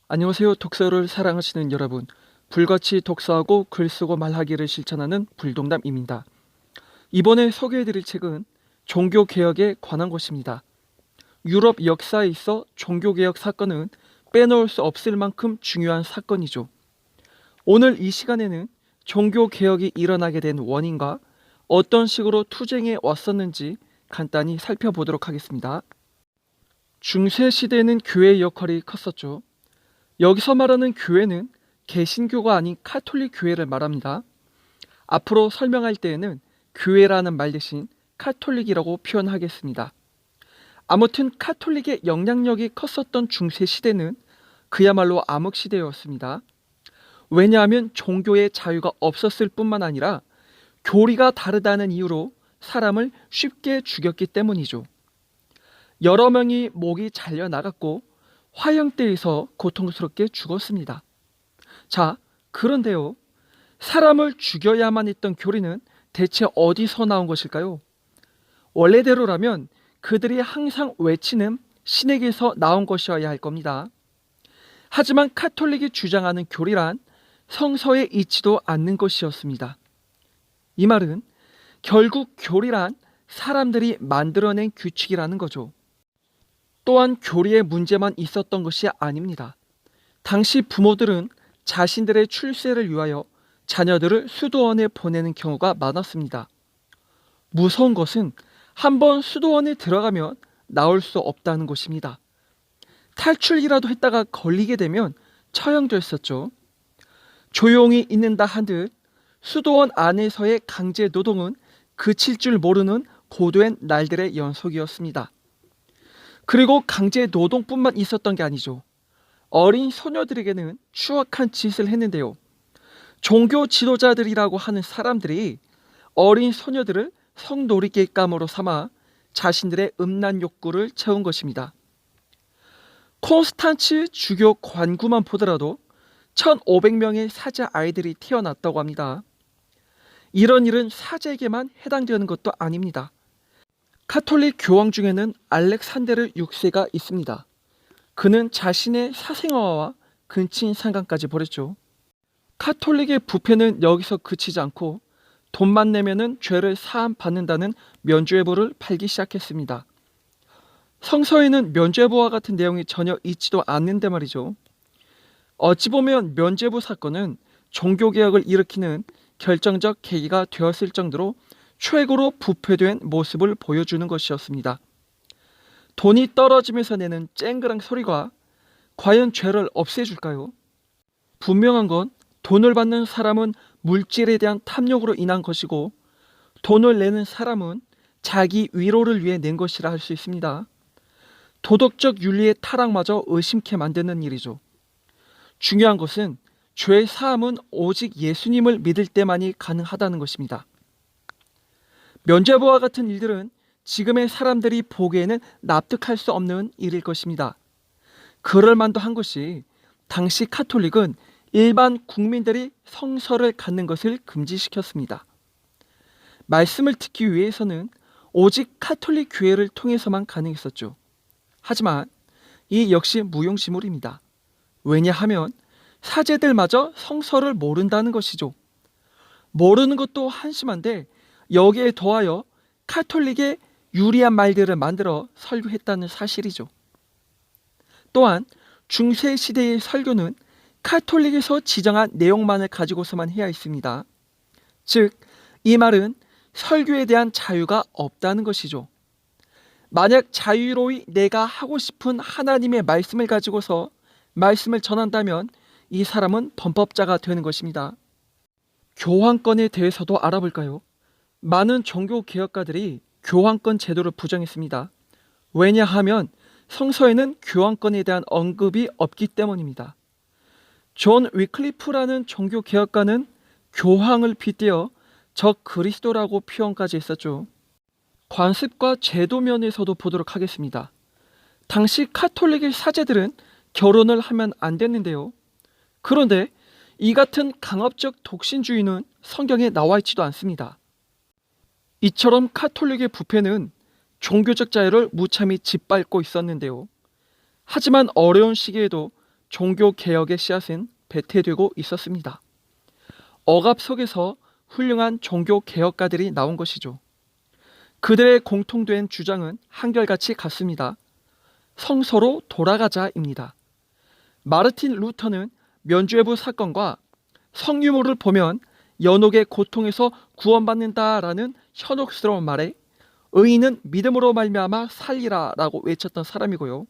안녕하세요. 독서를 사랑하시는 여러분. 불같이 독서하고 글 쓰고 말하기를 실천하는 불동남입니다. 이번에 소개해드릴 책은 종교개혁에 관한 것입니다. 유럽 역사에 있어 종교개혁 사건은 빼놓을 수 없을 만큼 중요한 사건이죠. 오늘 이 시간에는 종교개혁이 일어나게 된 원인과 어떤 식으로 투쟁해 왔었는지 간단히 살펴보도록 하겠습니다. 중세시대에는 교회의 역할이 컸었죠. 여기서 말하는 교회는 개신교가 아닌 카톨릭 교회를 말합니다. 앞으로 설명할 때에는 교회라는 말 대신 카톨릭이라고 표현하겠습니다. 아무튼 카톨릭의 영향력이 컸었던 중세 시대는 그야말로 암흑 시대였습니다. 왜냐하면 종교의 자유가 없었을 뿐만 아니라 교리가 다르다는 이유로 사람을 쉽게 죽였기 때문이죠. 여러 명이 목이 잘려 나갔고 화형대에서 고통스럽게 죽었습니다. 자, 그런데요. 사람을 죽여야만 했던 교리는 대체 어디서 나온 것일까요? 원래대로라면 그들이 항상 외치는 신에게서 나온 것이어야 할 겁니다. 하지만 카톨릭이 주장하는 교리란 성서에 있지도 않는 것이었습니다. 이 말은 결국 교리란 사람들이 만들어낸 규칙이라는 거죠. 또한 교리에 문제만 있었던 것이 아닙니다. 당시 부모들은 자신들의 출세를 위하여 자녀들을 수도원에 보내는 경우가 많았습니다. 무서운 것은 한번 수도원에 들어가면 나올 수 없다는 것입니다. 탈출이라도 했다가 걸리게 되면 처형됐었죠. 조용히 있는다 한들 수도원 안에서의 강제 노동은 그칠 줄 모르는 고된 날들의 연속이었습니다. 그리고 강제 노동뿐만 있었던 게 아니죠. 어린 소녀들에게는 추악한 짓을 했는데요. 종교 지도자들이라고 하는 사람들이 어린 소녀들을 성놀이개감으로 삼아 자신들의 음란 욕구를 채운 것입니다. 콘스탄츠 주교 관구만 보더라도 1500명의 사자 아이들이 태어났다고 합니다. 이런 일은 사제에게만 해당되는 것도 아닙니다. 카톨릭 교황 중에는 알렉산데르 6세가 있습니다. 그는 자신의 사생아와 근친 상간까지 벌였죠. 카톨릭의 부패는 여기서 그치지 않고 돈만 내면은 죄를 사함 받는다는 면죄부를 팔기 시작했습니다. 성서에는 면죄부와 같은 내용이 전혀 있지도 않는데 말이죠. 어찌 보면 면죄부 사건은 종교개혁을 일으키는 결정적 계기가 되었을 정도로 최고로 부패된 모습을 보여주는 것이었습니다. 돈이 떨어지면서 내는 쨍그랑 소리가 과연 죄를 없애줄까요? 분명한 건 돈을 받는 사람은 물질에 대한 탐욕으로 인한 것이고 돈을 내는 사람은 자기 위로를 위해 낸 것이라 할 수 있습니다. 도덕적 윤리의 타락마저 의심케 만드는 일이죠. 중요한 것은 죄 사함은 오직 예수님을 믿을 때만이 가능하다는 것입니다. 면죄부와 같은 일들은 지금의 사람들이 보기에는 납득할 수 없는 일일 것입니다. 그럴 만도 한 것이 당시 카톨릭은 일반 국민들이 성서를 갖는 것을 금지시켰습니다. 말씀을 듣기 위해서는 오직 카톨릭 교회를 통해서만 가능했었죠. 하지만 이 역시 무용지물입니다. 왜냐하면 사제들마저 성서를 모른다는 것이죠. 모르는 것도 한심한데 여기에 더하여 카톨릭의 유리한 말들을 만들어 설교했다는 사실이죠. 또한 중세시대의 설교는 카톨릭에서 지정한 내용만을 가지고서만 해야 했습니다. 즉, 이 말은 설교에 대한 자유가 없다는 것이죠. 만약 자유로이 내가 하고 싶은 하나님의 말씀을 가지고서 말씀을 전한다면 이 사람은 범법자가 되는 것입니다. 교황권에 대해서도 알아볼까요? 많은 종교개혁가들이 교황권 제도를 부정했습니다. 왜냐하면 성서에는 교황권에 대한 언급이 없기 때문입니다. 존 위클리프라는 종교개혁가는 교황을 빗대어 적 그리스도라고 표현까지 했었죠. 관습과 제도 면에서도 보도록 하겠습니다. 당시 카톨릭의 사제들은 결혼을 하면 안 됐는데요. 그런데 이 같은 강압적 독신주의는 성경에 나와 있지도 않습니다. 이처럼 카톨릭의 부패는 종교적 자유를 무참히 짓밟고 있었는데요. 하지만 어려운 시기에도 종교개혁의 씨앗은 배태되고 있었습니다. 억압 속에서 훌륭한 종교개혁가들이 나온 것이죠. 그들의 공통된 주장은 한결같이 같습니다. 성서로 돌아가자입니다. 마르틴 루터는 면죄부 사건과 성유물을 보면 연옥의 고통에서 구원받는다라는 현혹스러운 말에 의인은 믿음으로 말미암아 살리라 라고 외쳤던 사람이고요.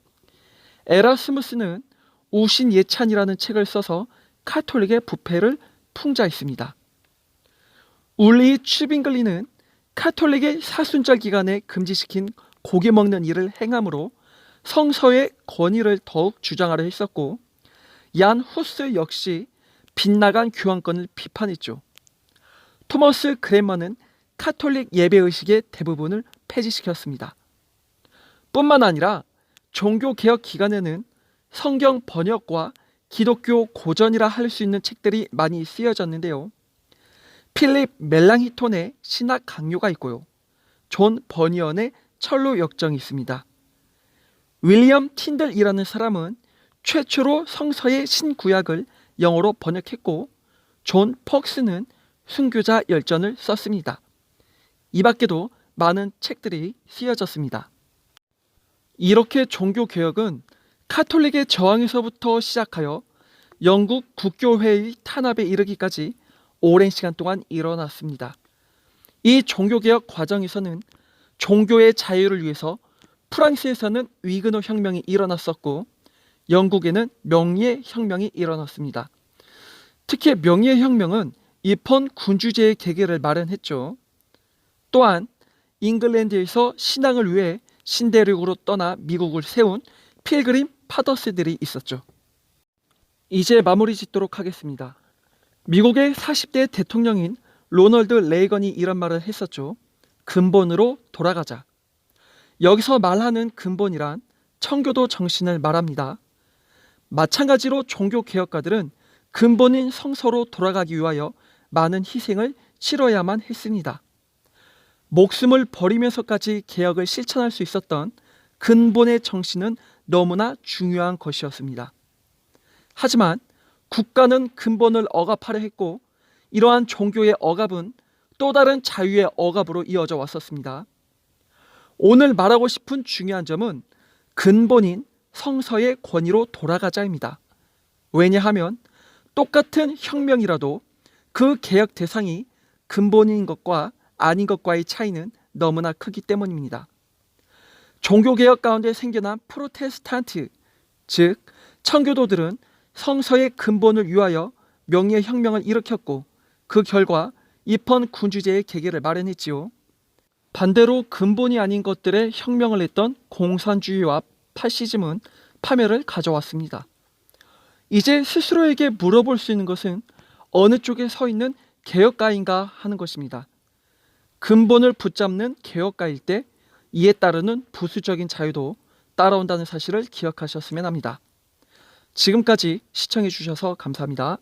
에라스무스는 우신 예찬이라는 책을 써서 카톨릭의 부패를 풍자했습니다. 울리 츠빙글리는 카톨릭의 사순절 기간에 금지시킨 고기 먹는 일을 행함으로 성서의 권위를 더욱 주장하려 했었고, 얀 후스 역시 빗나간 교황권을 비판했죠. 토머스 그랜머는 카톨릭 예배의식의 대부분을 폐지시켰습니다. 뿐만 아니라 종교개혁 기간에는 성경 번역과 기독교 고전이라 할 수 있는 책들이 많이 쓰여졌는데요. 필립 멜랑히톤의 신학 강요가 있고요. 존 버니언의 철로 역정이 있습니다. 윌리엄 틴들이라는 사람은 최초로 성서의 신구약을 영어로 번역했고, 존 퍽스는 순교자 열전을 썼습니다. 이 밖에도 많은 책들이 쓰여졌습니다. 이렇게 종교개혁은 카톨릭의 저항에서부터 시작하여 영국 국교회의 탄압에 이르기까지 오랜 시간 동안 일어났습니다. 이 종교개혁 과정에서는 종교의 자유를 위해서 프랑스에서는 위그노 혁명이 일어났었고, 영국에는 명리의 혁명이 일어났습니다. 특히 명리의 혁명은 입헌 군주제의 계기를 마련했죠. 또한 잉글랜드에서 신앙을 위해 신대륙으로 떠나 미국을 세운 필그림 파더스들이 있었죠. 이제 마무리 짓도록 하겠습니다. 미국의 40대 대통령인 로널드 레이건이 이런 말을 했었죠. 근본으로 돌아가자. 여기서 말하는 근본이란 청교도 정신을 말합니다. 마찬가지로 종교개혁가들은 근본인 성서로 돌아가기 위하여 많은 희생을 치러야만 했습니다. 목숨을 버리면서까지 개혁을 실천할 수 있었던 근본의 정신은 너무나 중요한 것이었습니다. 하지만 국가는 근본을 억압하려 했고, 이러한 종교의 억압은 또 다른 자유의 억압으로 이어져 왔었습니다. 오늘 말하고 싶은 중요한 점은 근본인 성서의 권위로 돌아가자입니다. 왜냐하면 똑같은 혁명이라도 그 개혁 대상이 근본인 것과 아닌 것과의 차이는 너무나 크기 때문입니다. 종교개혁 가운데 생겨난 프로테스탄트, 즉 청교도들은 성서의 근본을 위하여 명예의 혁명을 일으켰고, 그 결과 입헌 군주제의 계기를 마련했지요. 반대로 근본이 아닌 것들의 혁명을 했던 공산주의와 파시즘은 파멸을 가져왔습니다. 이제 스스로에게 물어볼 수 있는 것은 어느 쪽에 서 있는 개혁가인가 하는 것입니다. 근본을 붙잡는 개혁가일 때 이에 따르는 부수적인 자유도 따라온다는 사실을 기억하셨으면 합니다. 지금까지 시청해 주셔서 감사합니다.